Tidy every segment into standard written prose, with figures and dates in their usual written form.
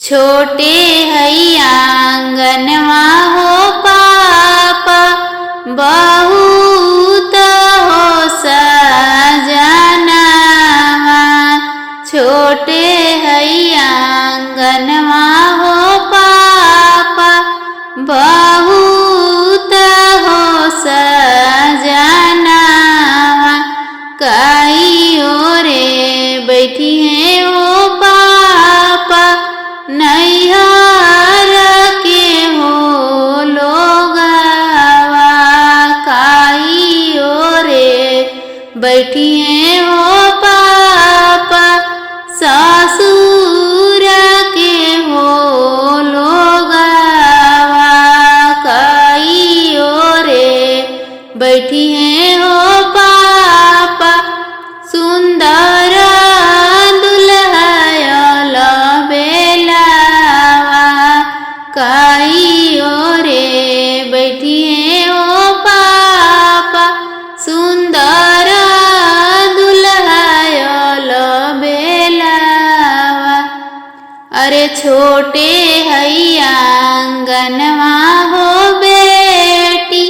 छोटे हई आंगनवा हो पापा, बहुत हो सजनवा। छोटे हई आंगनवा हो पापा, बहुत हो सजनवा। काई ओरे बैठी है वो पापा, नैहर के हो लोगवा। काई ओरे बैठी है वो पापा, ससुर के हो लोगवा। काई ओरे बैठी है हो पापा, सुंदर दुल्हन बेलावा। काई ओरे बैठी है ओ पापा, सुंदर दुल्हन बेलावा। अरे छोटे हई आंगनवा हो बेटी,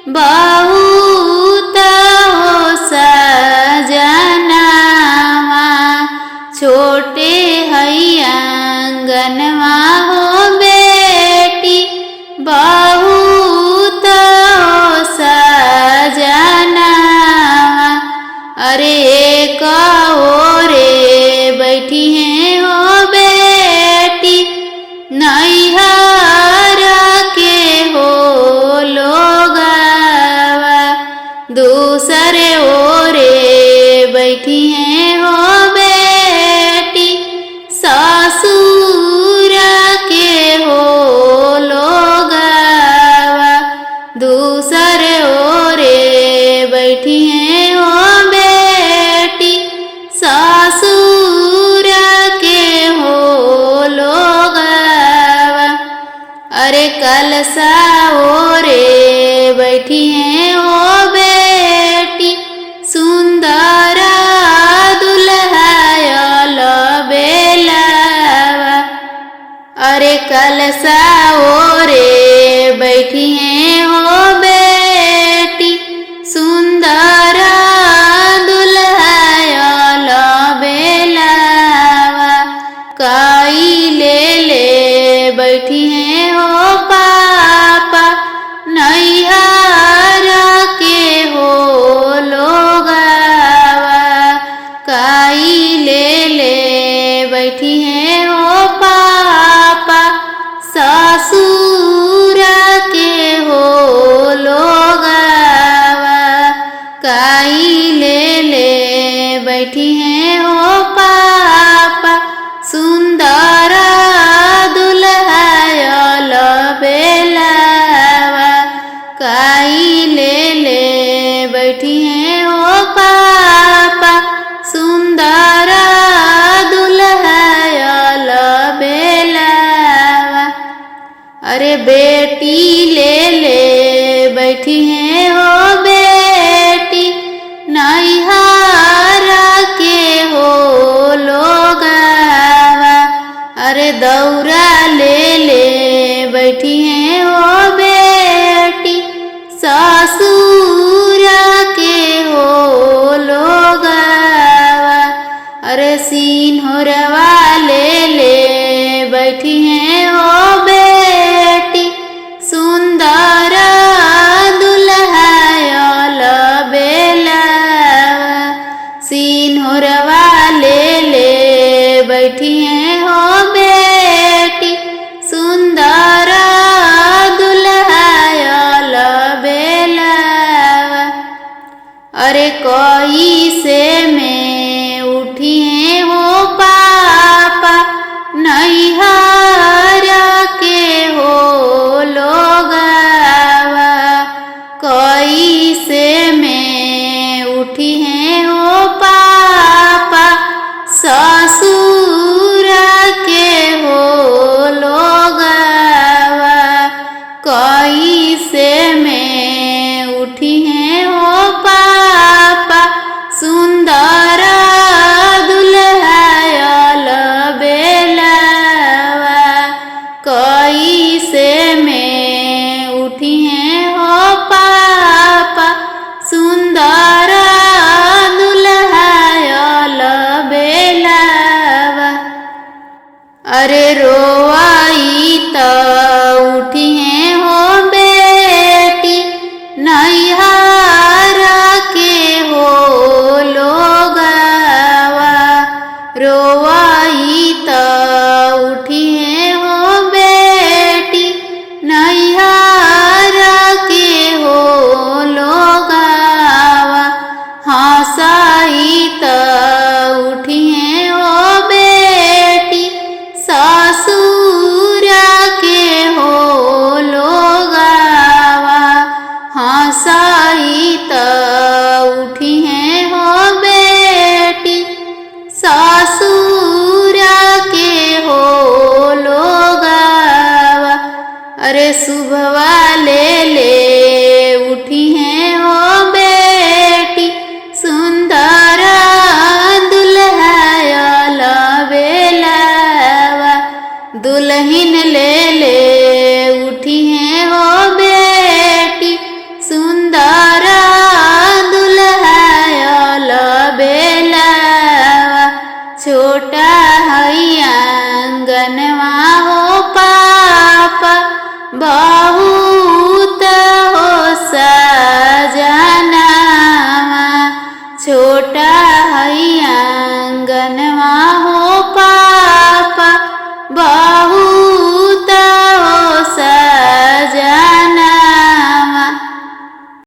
बहुत हो सजनवा। छोटे हई आंगनवा हो बेटी, बहुत हो सजनवा। अरे एक ओरे बैठी है हो बेटी, नैहर के हो लोगवा। दूसरे ओरे बैठी है हो बेटी, ससुर के हो लोगवा। दूसरे ओरे बैठी है हो बेटी, ससुर के हो लोगवा। अरे कलसा ओरे बैठी है हो बेटी, सुंदर दुल्हन बेलावा। अरे कलसा ओरे बैठी है हो बेटी, सुंदर दुल्हन बेलावा। काई ले बैठी है हो पापा, नैहर के हो लोगवा। काई ले बैठी है हो पापा, ससुर के हो लोगवा। काई ले बैठी है हो पापा, सुंदर दुल्हन बेलावा। काई ले बैठी है हो पापा, सुंदर दुल्हन बेलावा। अरे बेटी ले बैठी है हो बेटी, नैहर के हो लोगवा। अरे दौरा ले बैठी है हो बेटी, ससुर के हो लोगवा। अरे सिंहरवा ले बैठी है हो बेटी, सुंदर दुल्हन बेलावा। सिंहरवा ले बैठी है हो बेटी, सुंदर दुल्हन बेलावा। अरे कोई से में उठी है हो पापा, नैहर के अरे रोवाई त उठी है हो बेटी नैहर के हो लोगवा रोवाई त उठी है हो बेटी नैहर के हो लोगवा हंसाई त उठी है हो बेटी ससुर के हो लोगवा हंसाई त उठी है हो बेटी ससुर के हो लोगवा अरे सुबह ले उठी है हो बेटी सुंदर दुल्हा लवेलावा दुल्हन ले